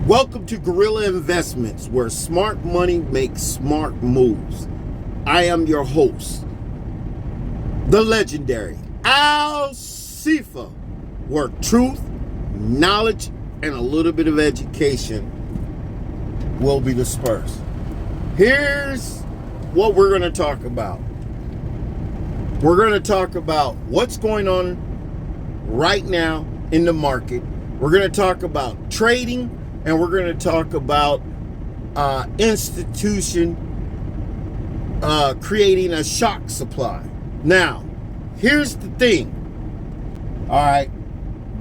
Welcome to Guerrilla Investments, where smart money makes smart moves. I am your host, the legendary Al Sifa, where truth, knowledge, and a little bit of education will be dispersed. Here's what we're going to talk about. We're going to talk about what's going on right now in the market. We're going to talk about trading, and we're going to talk about institution creating a shock supply. Now, here's the thing. All right.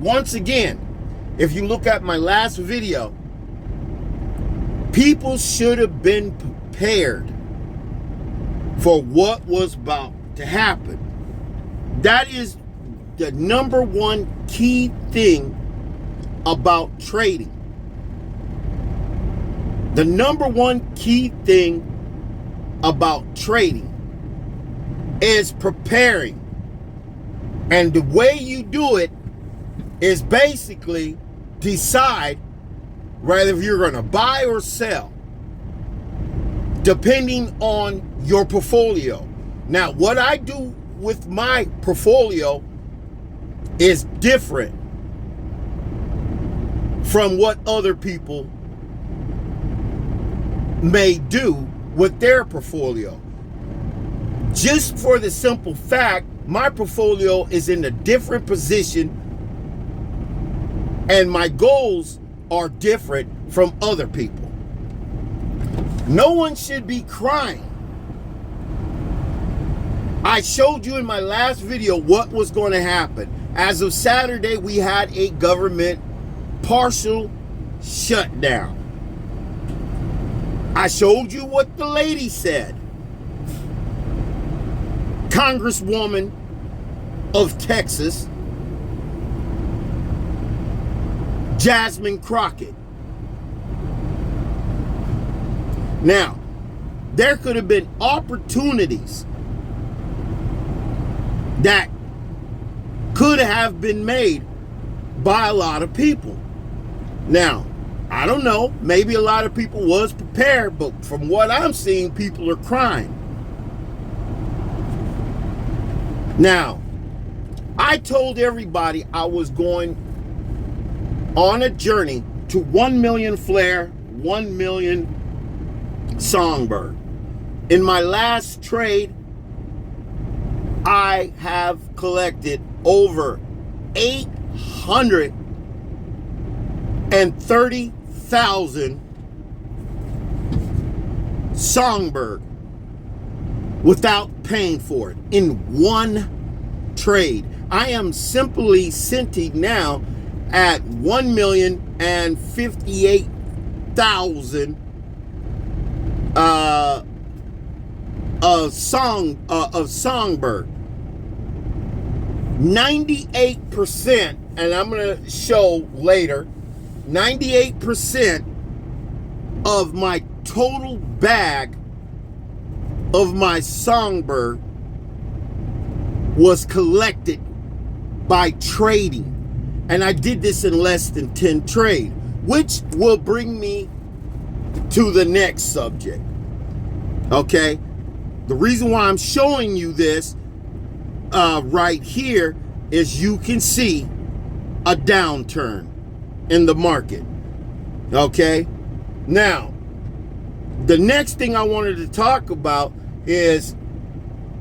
Once again, if you look at my last video, people should have been prepared for what was about to happen. That is the number one key thing about trading. The number one key thing about trading is preparing. And the way you do it is basically decide whether you're going to buy or sell, depending on your portfolio. Now, what I do with my portfolio is different from what other people may do with their portfolio. Just for the simple fact, my portfolio is in a different position and my goals are different from other people. No one should be crying. I showed you in my last video what was going to happen. As of Saturday, we had a government partial shutdown. I showed you what the lady said. Congresswoman of Texas, Jasmine Crockett. Now, there could have been opportunities that could have been made by a lot of people. Now, I don't know, maybe a lot of people was prepared, but from what I'm seeing, people are crying. Now, I told everybody I was going on a journey to 1 million flare, 1 million songbird. In my last trade, I have collected over 830,000 songbird without paying for it in one trade. I am simply sitting now at 1,058,000 of songbird. 98%, and I'm going to show later, 98% of my total bag of my songbird was collected by trading. And I did this in less than 10 trades, which will bring me to the next subject. Okay? The reason why I'm showing you this right here is you can see a downturn in the market. Okay? Now, the next thing I wanted to talk about is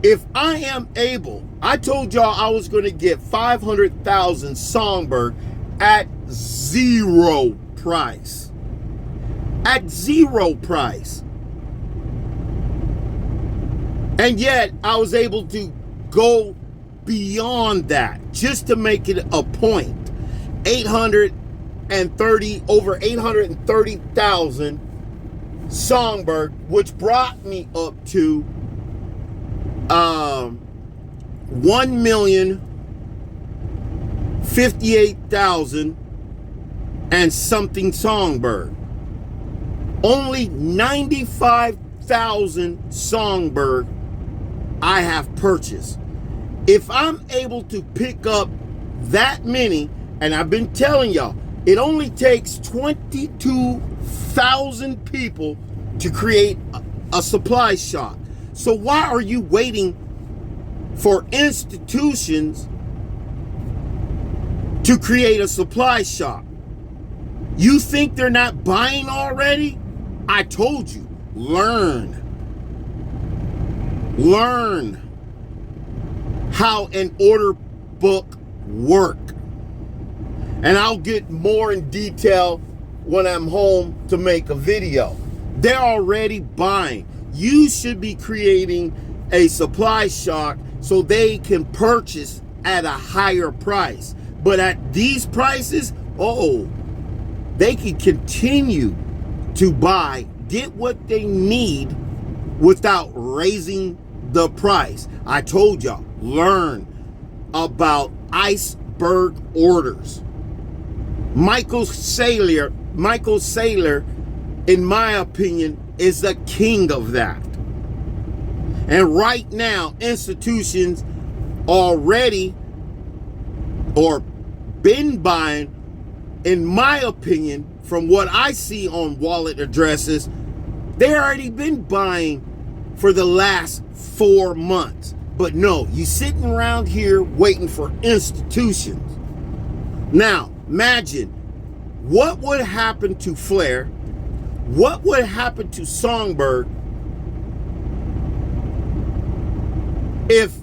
if I am able, I told y'all I was going to get 500,000 songbird at zero price. At zero price. And yet I was able to go beyond that just to make it a point. Over 830,000 songbird, which brought me up to 1,058,000 and something songbird. Only 95,000 songbird I have purchased. If I'm able to pick up that many, and I've been telling y'all, It only takes 22,000 people to create a supply shock. So why are you waiting for institutions to create a supply shock? You think they're not buying already? I told you, learn how an order book work. And I'll get more in detail when I'm home to make a video. They're already buying. You should be creating a supply shock so they can purchase at a higher price. But at these prices, they can continue to buy, get what they need without raising the price. I told y'all, learn about iceberg orders. Michael Saylor, in my opinion, is the king of that. And right now, institutions already or been buying, in my opinion, from what I see on wallet addresses, they already been buying for the last 4 months. But no, you sitting around here waiting for institutions. Now, imagine what would happen to Flair, what would happen to Songbird if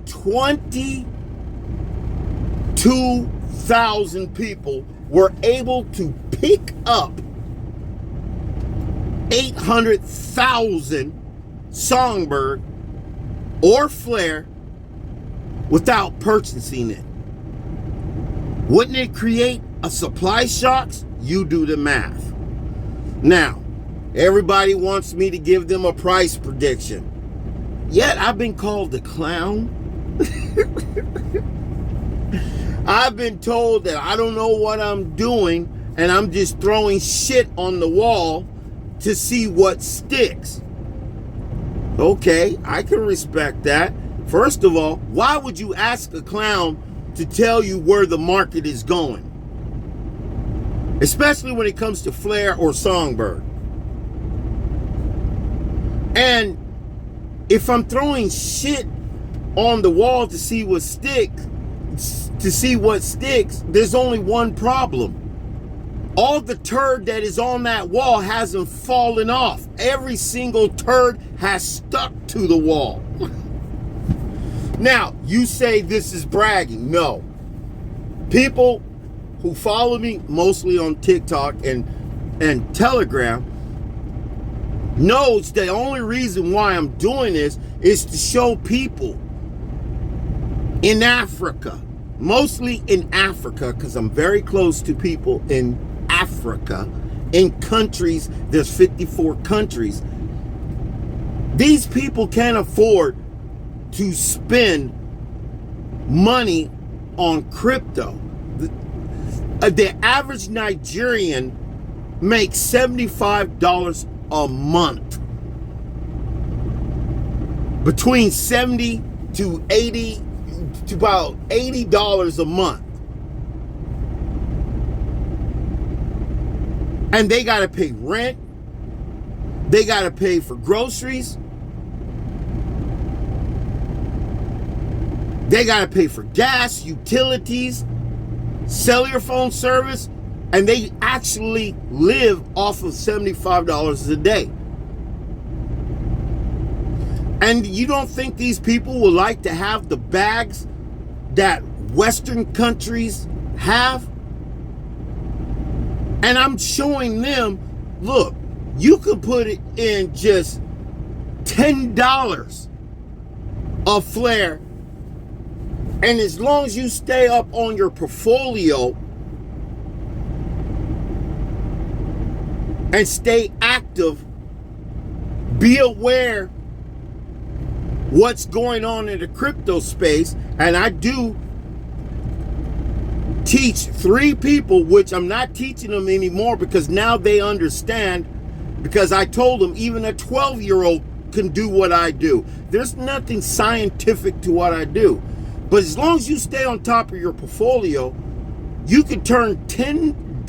22,000 people were able to pick up 800,000 Songbird or Flair without purchasing it? Wouldn't it create a supply shocks? You do the math. Now, everybody wants me to give them a price prediction. Yet I've been called a clown. I've been told that I don't know what I'm doing and I'm just throwing shit on the wall to see what sticks. Okay, I can respect that. First of all, why would you ask a clown to tell you where the market is going? Especially when it comes to Flair or Songbird. And if I'm throwing shit on the wall to see what sticks, there's only one problem. All the turd that is on that wall hasn't fallen off. Every single turd has stuck to the wall. Now, you say this is bragging. No. People who follow me mostly on TikTok and Telegram knows the only reason why I'm doing this is to show people in Africa, mostly in Africa, because I'm very close to people in Africa, in countries, there's 54 countries. These people can't afford to spend money on crypto. The average Nigerian makes $75 a month. Between 70 to 80 to about $80 a month. And they got to pay rent. They got to pay for groceries. They got to pay for gas, utilities, cellular phone service, and they actually live off of $75 a day. And you don't think these people would like to have the bags that Western countries have? And I'm showing them, look, you could put it in just $10 of Flair. And as long as you stay up on your portfolio and stay active, be aware what's going on in the crypto space. And I do teach 3 people, which I'm not teaching them anymore because now they understand, because I told them even a 12-year-old can do what I do. There's nothing scientific to what I do. But as long as you stay on top of your portfolio, you can turn $10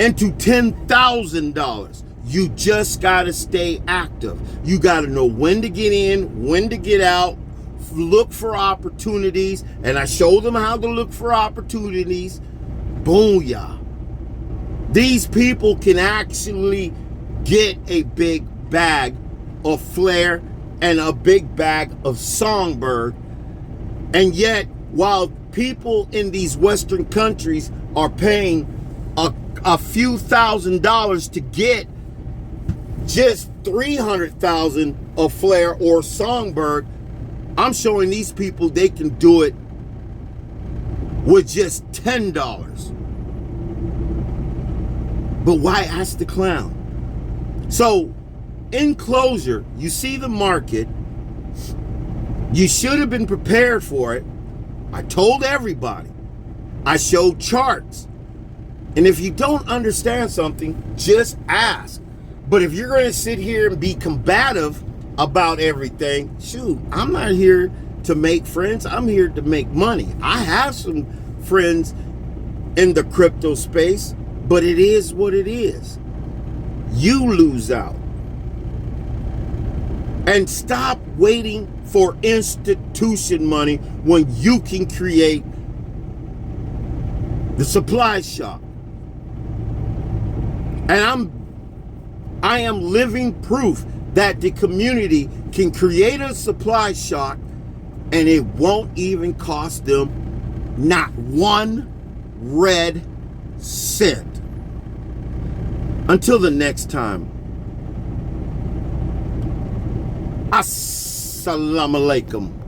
into $10,000. You just got to stay active. You got to know when to get in, when to get out, look for opportunities. And I show them how to look for opportunities. Booyah. These people can actually get a big bag of Flair and a big bag of Songbird. And yet, while people in these Western countries are paying a few $1,000s to get just 300,000 of Flair or Songbird, I'm showing these people they can do it with just $10. But why ask the clown? So, in closure, you see the market. You should have been prepared for it. I told everybody. I showed charts. And if you don't understand something, just ask. But if you're going to sit here and be combative about everything, shoot, I'm not here to make friends. I'm here to make money. I have some friends in the crypto space, but it is what it is. You lose out. And stop waiting for institution money when you can create the supply shock. And I am living proof that the community can create a supply shock and it won't even cost them not one red cent. Until the next time, Assalamu alaikum.